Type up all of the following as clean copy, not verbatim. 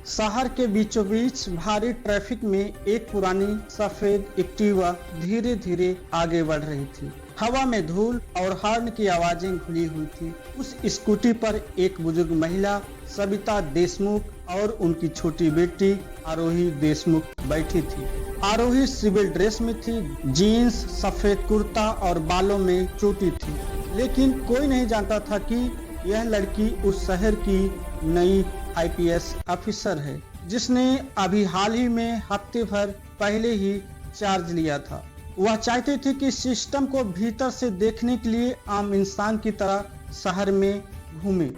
शहर के बीचों बीच भारी ट्रैफिक में एक पुरानी सफेद एक्टिवा धीरे धीरे आगे बढ़ रही थी। हवा में धूल और हॉर्न की आवाजें घुली हुई थी। उस स्कूटी पर एक बुजुर्ग महिला सविता देशमुख और उनकी छोटी बेटी आरोही देशमुख बैठी थी। आरोही सिविल ड्रेस में थी, जीन्स, सफेद कुर्ता और बालों में चोटी थी। लेकिन कोई नहीं जानता था कि यह लड़की उस शहर की नई आईपीएस ऑफिसर है, जिसने अभी हाल ही में हफ्ते भर पहले ही चार्ज लिया था। वह चाहती थी कि सिस्टम को भीतर से देखने के लिए आम इंसान की तरह शहर में घूमे।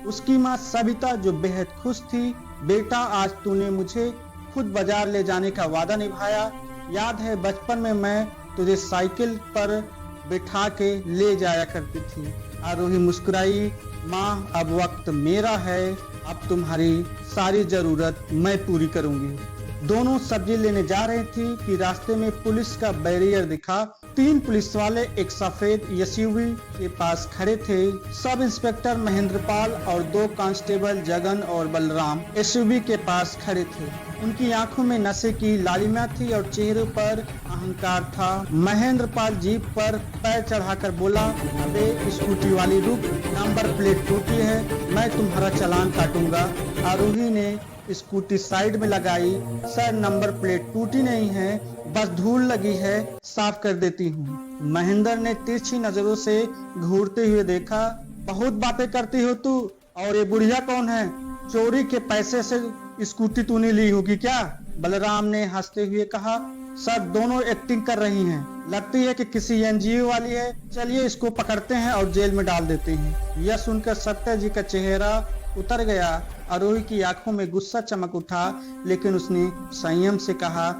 उसकी मां सविता जो बेहद खुश थी, बेटा आज तूने मुझे खुद बाजार ले जाने का वादा निभाया। याद है बचपन में मैं तुझे साइकिल पर बिठा के ले जाया करती थी। आरोही मुस्कुराई, माँ अब वक्त मेरा है, अब तुम्हारी सारी जरूरत मैं पूरी करूंगी। दोनों सब्जी लेने जा रहे थी कि रास्ते में पुलिस का बैरियर दिखा। 3 पुलिस वाले एक सफेद एसयूवी के पास खड़े थे। सब इंस्पेक्टर महेंद्रपाल और 2 कांस्टेबल जगन और बलराम एसयूवी के पास खड़े थे। उनकी आंखों में नशे की लालिमा थी और चेहरे पर अहंकार था। महेंद्रपाल जीप पर पैर चढ़ाकर बोला, अबे स्कूटी वाली रुक, नंबर प्लेट टूटी है, मैं तुम्हारा चालान काटूंगा। आरोही ने स्कूटी साइड में लगाई। सर नंबर प्लेट टूटी नहीं है, बस धूल लगी है, साफ कर देती हूँ। महेंद्र ने तिरछी नजरों से घूरते हुए देखा। बहुत बातें करती हो तू, और ये बुढ़िया कौन है? चोरी के पैसे से स्कूटी तूने ली होगी क्या? बलराम ने हंसते हुए कहा। सर दोनों एक्टिंग कर रही हैं, लगती है कि किसी एनजीओ वाली है। चलिए इसको पकड़ते हैं और जेल में डाल देते हैं। यह सुनकर सत्या जी का चेहरा उतर गया। आरोही की आंखों में गुस्सा चमक उठा, लेकिन उसने संयम से कहा,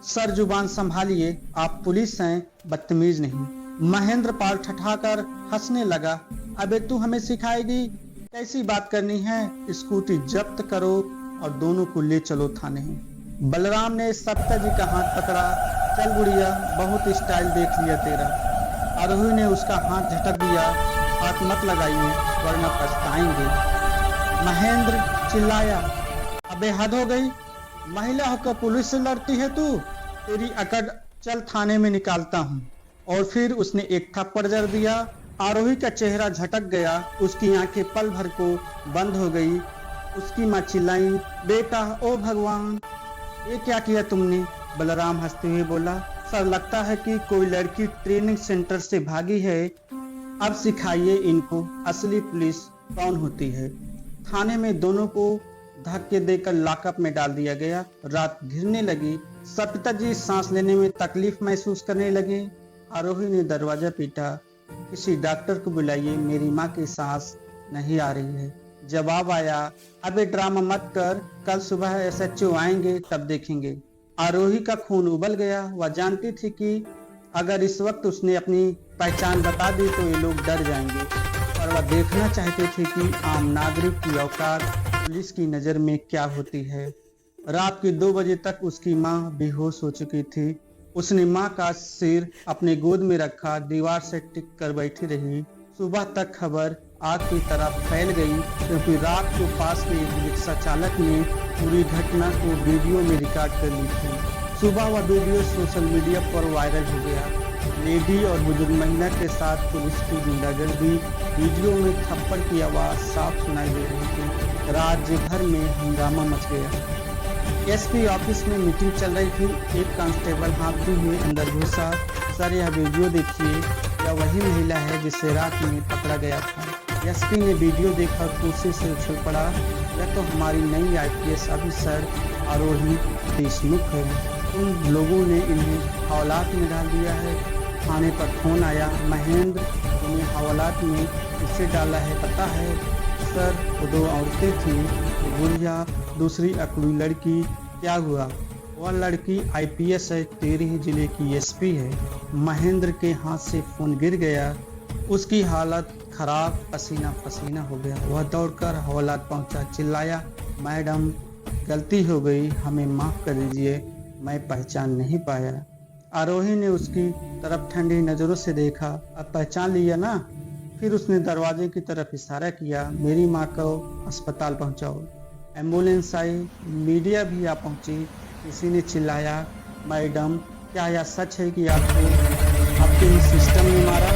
सर जुबान संभालिए, आप पुलिस हैं, बदतमीज नहीं। महेंद्रपाल ठठाकर हंसने लगा। अबे तू हमें सिखाएगी कैसी बात करनी है? स्कूटी जब्त करो और दोनों को ले चलो थाने। बलराम ने सत्या जी का हाथ पकड़ा। चल बुढ़िया, बहुत स्टाइल देख लिया तेरा। आरोही ने उसका हाथ झटक दिया। हाथ मत लगाइए वरना पछताएंगे। महेंद्र चिल्लाया, अबे हद हो गई, महिला होकर पुलिस से लड़ती है तू? तेरी अकड़, चल थाने में निकालता हूँ। और फिर उसने एक थप्पड़ जड़ दिया। आरोही का चेहरा झटक गया, उसकी आंखें पल भर को बंद हो गई। उसकी मां चिल्लाई, बेटा ओ भगवान, ये क्या किया तुमने? बलराम हंसते हुए बोला, सर लगता है कि कोई लड़की ट्रेनिंग सेंटर से भागी है। अब सिखाइए इनको असली पुलिस कौन होती है। थाने में दोनों को धक्के देकर लॉकअप में डाल दिया गया। रात घिरने लगी। सविता जी सांस लेने में तकलीफ महसूस करने लगे। आरोही ने दरवाजा पीटा, किसी डॉक्टर को बुलाइए, मेरी माँ की सांस नहीं आ रही है। जवाब आया, अबे ड्रामा मत कर, कल सुबह एसएचओ आएंगे तब देखेंगे। आरोही का खून उबल गया। वह जानती थी कि अगर इस वक्त उसने अपनी पहचान बता दी तो ये लोग डर जाएंगे, और वह देखना चाहती थी कि आम नागरिक की औकात पुलिस की नजर में क्या होती है। रात के 2 बजे तक उसकी माँ बेहोश हो चुकी थी। उसने माँ का सिर अपने गोद में रखा, दीवार से टिक कर बैठी रही। सुबह तक खबर आग की तरह फैल गई, क्योंकि रात को पास के एक रिक्शा चालक ने पूरी घटना को वीडियो में रिकॉर्ड कर ली थी। सुबह वह वीडियो सोशल मीडिया पर वायरल हो गया। लेडी और बुजुर्ग महिला के साथ पुलिस की गुंडागर्दी, वीडियो में थप्पड़ की आवाज साफ सुनाई दे रही थी। राज्य भर में हंगामा मच गया। एसपी ऑफिस में मीटिंग चल रही थी। एक कांस्टेबल हाँफते हुए अंदर घुसा। सर यह वीडियो देखिए, यह वही महिला है जिसे रात में पकड़ा गया था। एसपी ने वीडियो देखकर कुर्सी से उछल पड़ा। यह तो हमारी नई आईपीएस ऑफिसर आरोही देशमुख है। उन लोगों ने इन्हें हवालात में डाल दिया है। थाने पर फोन आया, महेंद्र तुम्हें हवालात में किससे डाला है पता है? सर वो 2 औरतें थी, बुढ़िया, दूसरी अकड़ी लड़की। क्या हुआ? वह लड़की आईपीएस है, तेरे ही जिले की एसपी है। महेंद्र के हाथ से फोन गिर गया। उसकी हालत खराब, पसीना पसीना हो गया। वह दौड़कर हवालात पहुंचा, चिल्लाया, मैडम गलती हो गई, हमें माफ कर दीजिए, मैं पहचान नहीं पाया। आरोही ने उसकी तरफ ठंडी नजरों से देखा। अब पहचान लिया ना? फिर उसने दरवाजे की तरफ इशारा किया, मेरी माँ को अस्पताल पहुंचाओ। एम्बुलेंस आई, मीडिया भी आ पहुंची। किसी ने चिल्लाया, मैडम क्या यह सच है कि आपको आपके ही सिस्टम ने मारा?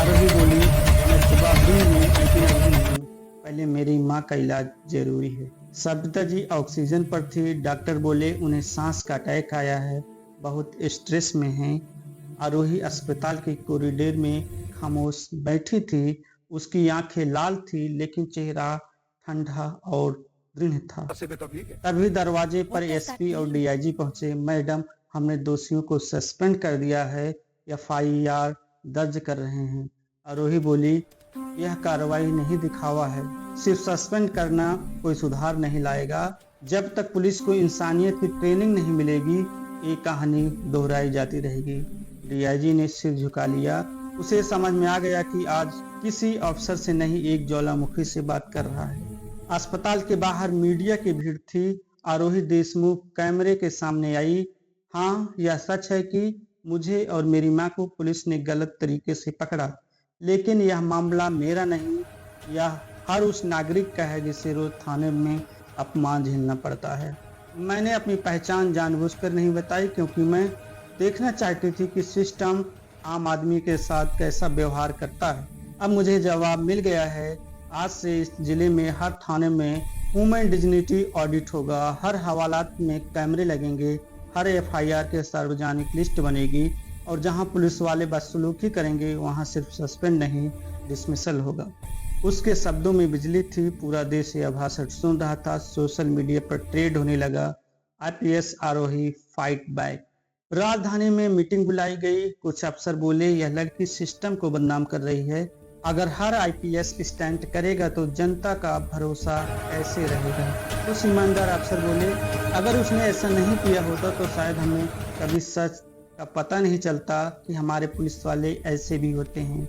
आरोही बोली, मैं सुबह भी हूँ लेकिन अभी नहीं, पहले मेरी माँ का इलाज जरूरी है। सविता जी ऑक्सीजन पर थी। डॉक्टर बोले उन्हें सांस का अटैक आया है, बहुत स्ट्रेस में हैं। आरोही अस्पताल के कॉरिडोर में खामोश बैठी थी। उसकी आंखें लाल थी लेकिन चेहरा ठंडा और दृढ़ था। तभी दरवाजे पर एसपी और डीआईजी पहुंचे। मैडम, हमने दोषियों को सस्पेंड कर दिया है, एफआईआर दर्ज कर रहे हैं। आरोही बोली, यह कार्रवाई नहीं दिखावा है, सिर्फ सस्पेंड करना कोई सुधार नहीं लाएगा। जब तक पुलिस को इंसानियत की ट्रेनिंग नहीं मिलेगी ये कहानी दोहराई जाती रहेगी। डीआईजी ने सिर झुका लिया। उसे समझ में आ गया कि आज किसी अफसर से नहीं, एक ज्वालामुखी से बात कर रहा है। अस्पताल के बाहर मीडिया की भीड़ थी। आरोही देशमुख कैमरे के सामने आई। हाँ, यह सच है कि मुझे और मेरी माँ को पुलिस ने गलत तरीके से पकड़ा, लेकिन यह मामला मेरा नहीं, यह हर उस नागरिक का है जिसे रोज थाने में अपमान झेलना पड़ता है। मैंने अपनी पहचान जानबूझकर नहीं बताई क्योंकि मैं देखना चाहती थी कि सिस्टम आम आदमी के साथ कैसा व्यवहार करता है। अब मुझे जवाब मिल गया है। आज से इस जिले में हर थाने में ह्यूमन डिग्निटी ऑडिट होगा, हर हवालात में कैमरे लगेंगे, हर एफआईआर के सार्वजनिक लिस्ट बनेगी और जहां पुलिस वाले बदसलूकी करेंगे वहां सिर्फ सस्पेंड नहीं, डिसमिसल होगा। उसके शब्दों में बिजली थी। पूरा देश यह भाषण सुन रहा था। सोशल मीडिया पर ट्रेंड होने लगा, आईपीएस आरोही फाइट बैक। राजधानी में मीटिंग बुलाई गई। कुछ अफसर बोले, यह लड़की सिस्टम को बदनाम कर रही है, अगर हर आईपीएस स्टैंड करेगा तो जनता का भरोसा कैसे रहेगा। कुछ ईमानदार अफसर बोले, अगर उसने ऐसा नहीं किया होता तो शायद हमें कभी सच का पता नहीं चलता कि हमारे पुलिस वाले ऐसे भी होते हैं।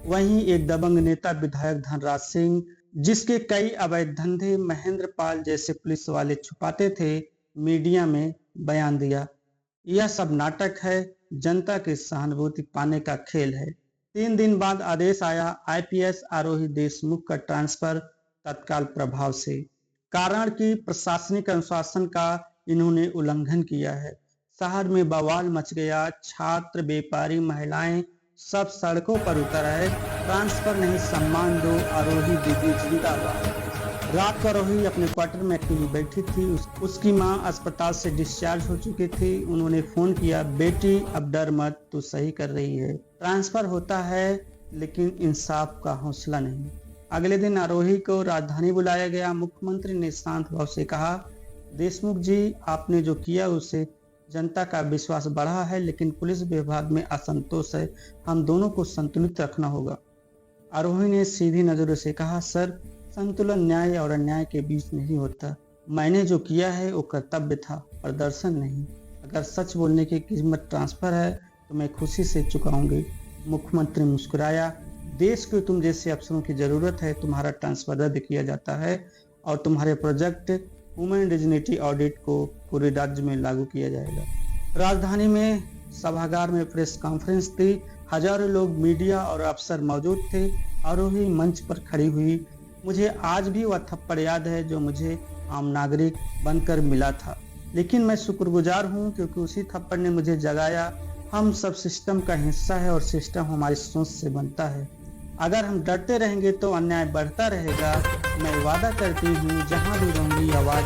वहीं एक दबंग नेता विधायक धनराज सिंह, जिसके कई अवैध धंधे महेंद्र पाल जैसे पुलिस वाले छुपाते थे, मीडिया में बयान दिया, यह सब नाटक है, जनता की सहानुभूति पाने का खेल है। 3 दिन बाद आदेश आया, आईपीएस आरोही देशमुख का ट्रांसफर तत्काल प्रभाव से। कारण कि प्रशासनिक अनुशासन का इन्होंने उल्लंघन किया है। शहर में बवाल मच गया। छात्र, व्यापारी, महिलाएं सब सड़कों पर उतर आए। ट्रांसफर नहीं, सम्मान दो, आरोही दीदी जिंदाबाद। रात को आरोही अपने क्वार्टर में अकेली बैठी थी। उसकी माँ अस्पताल से डिस्चार्ज हो चुकी थी। उन्होंने फोन किया, बेटी अब डर मत, तू सही कर रही है, ट्रांसफर होता है लेकिन इंसाफ का हौसला नहीं। अगले दिन आरोही को राजधानी बुलाया गया। मुख्यमंत्री ने शांत भाव से कहा, देशमुख जी, आपने जो किया उससे जनता का विश्वास बढ़ा है, लेकिन पुलिस विभाग में असंतोष है, हम दोनों को संतुलित रखना होगा। आरोही ने सीधी नजरों से कहा, सर, संतुलन न्याय और अन्याय के बीच नहीं होता। मैंने जो किया है वो कर्तव्य था, प्रदर्शन नहीं। अगर सच बोलने की कीमत ट्रांसफर है तो मैं खुशी से चुकाऊंगी। मुख्यमंत्री मुस्कुराया, देश को तुम जैसे अफसरों की जरूरत है, तुम्हारा ट्रांसफर रद्द किया जाता है और तुम्हारे प्रोजेक्ट ह्यूमन डिग्निटी ऑडिट को पूरे राज्य में लागू किया जाएगा। राजधानी में सभागार में प्रेस कॉन्फ्रेंस थी। हजारों लोग, मीडिया और अफसर मौजूद थे। आरोही मंच पर खड़ी हुई। मुझे आज भी वह थप्पड़ याद है जो मुझे आम नागरिक बनकर मिला था, लेकिन मैं शुक्रगुजार हूँ क्योंकि उसी थप्पड़ ने मुझे जगाया। हम सब सिस्टम का हिस्सा है और सिस्टम हमारी सोच से बनता है। अगर हम डरते रहेंगे तो अन्याय बढ़ता रहेगा। मैं वादा करती हूँ, जहाँ भी रहूंगी आवाज